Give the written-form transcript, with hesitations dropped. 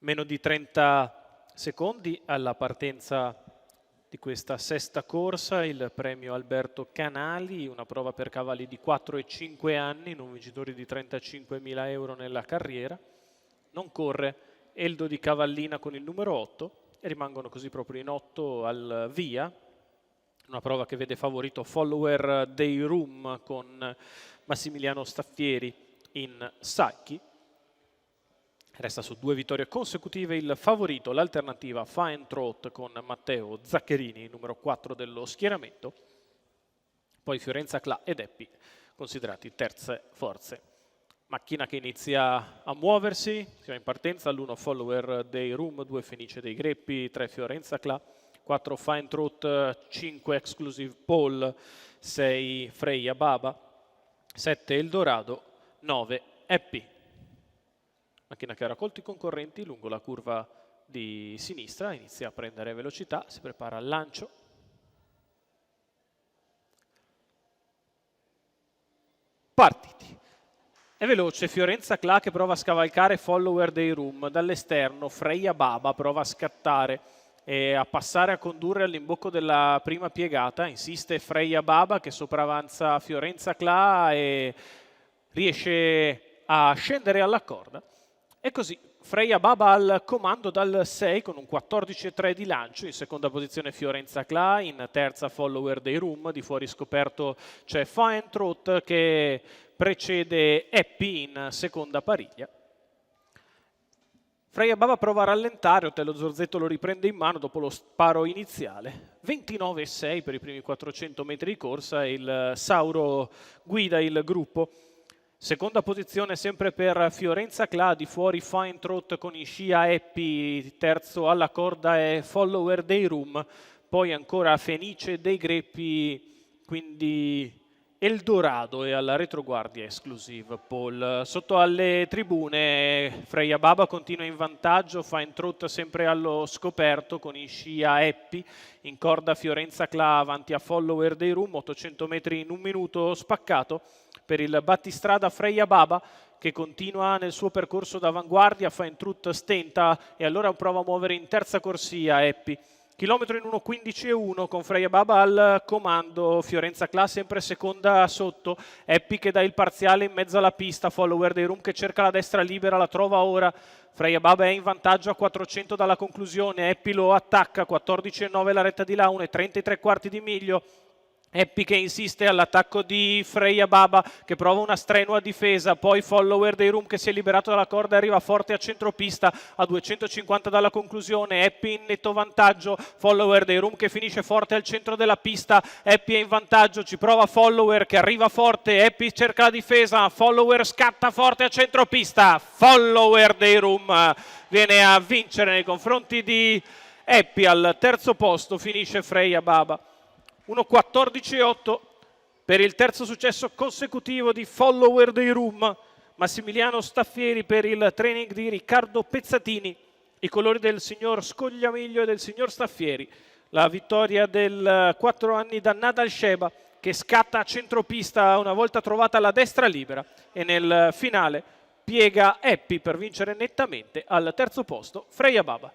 Meno di 30 secondi alla partenza di questa sesta corsa, il premio Alberto Canali, una prova per cavalli di 4 e 5 anni, non vincitori di 35.000 euro nella carriera. Non corre Eldo di Cavallina con il numero 8 e rimangono così proprio in 8 al via. Una prova che vede favorito Follower Day Room con Massimiliano Staffieri in Sacchi. Resta su 2 vittorie consecutive il favorito, l'alternativa Fine Trot con Matteo Zaccherini, numero 4 dello schieramento. Poi Fiorenza Cla ed Eppi considerati terze forze. Macchina che inizia a muoversi, siamo in partenza, all'1 Follower Day Room, 2 Fenice dei Greppi, 3 Fiorenza Cla, 4 Fine Trot, 5 Exclusive Paul, 6 Freya Baba, 7 Eldorado, 9 Eppi. Macchina che ha raccolto i concorrenti lungo la curva di sinistra, inizia a prendere velocità, si prepara al lancio. Partiti. È veloce Fiorenza Cla che prova a scavalcare Follower Day Room. Dall'esterno Freya Baba prova a scattare e a passare a condurre all'imbocco della prima piegata. Insiste Freya Baba che sopravanza Fiorenza Cla e riesce a scendere alla corda. E così Freya Baba al comando dal 6 con un 14,3 di lancio, in seconda posizione Fiorenza Cla, in terza Follower Day Room, di fuori scoperto c'è Fine Trot che precede Eppi in seconda pariglia. Freya Baba prova a rallentare, Otello Zorzetto lo riprende in mano dopo lo sparo iniziale. 29,6 per i primi 400 metri di corsa e il Sauro guida il gruppo. Seconda posizione sempre per Fiorenza Cla, di fuori Fine Trot con in scia Eppi, terzo alla corda è Follower Day Room, poi ancora Fenice dei Greppi, quindi Eldorado e alla retroguardia Exclusive Paul. Sotto alle tribune Freya Baba continua in vantaggio, Fine Trot sempre allo scoperto con in scia Eppi, in corda Fiorenza Cla avanti a Follower Day Room, 800 metri in un minuto spaccato. Per il battistrada Freya Baba che continua nel suo percorso d'avanguardia, Fine Trot stenta e allora prova a muovere in terza corsia Eppi. Chilometro in 1,15,1 con Freya Baba al comando, Fiorenza Cla sempre seconda sotto, Eppi che dà il parziale in mezzo alla pista, Follower Day Room che cerca la destra libera, la trova ora, Freya Baba è in vantaggio a 400 dalla conclusione, Eppi lo attacca, 14,9 la retta di là, 1,33 di miglio. Eppi che insiste all'attacco di Freya Baba che prova una strenua difesa, poi Follower Day Room che si è liberato dalla corda e arriva forte a centropista a 250 dalla conclusione, Eppi in netto vantaggio, Follower Day Room che finisce forte al centro della pista, Eppi è in vantaggio, ci prova Follower che arriva forte, Eppi cerca la difesa, Follower scatta forte a centropista, Follower Day Room viene a vincere nei confronti di Eppi, al terzo posto finisce Freya Baba. 1,14,8 per il terzo successo consecutivo di Follower Day Room. Massimiliano Staffieri per il training di Riccardo Pezzatini. I colori del signor Scogliamiglio e del signor Staffieri. La vittoria del 4 anni da Nadal Sheba che scatta a centropista una volta trovata la destra libera e nel finale piega Eppi per vincere nettamente. Al terzo posto Freya Baba.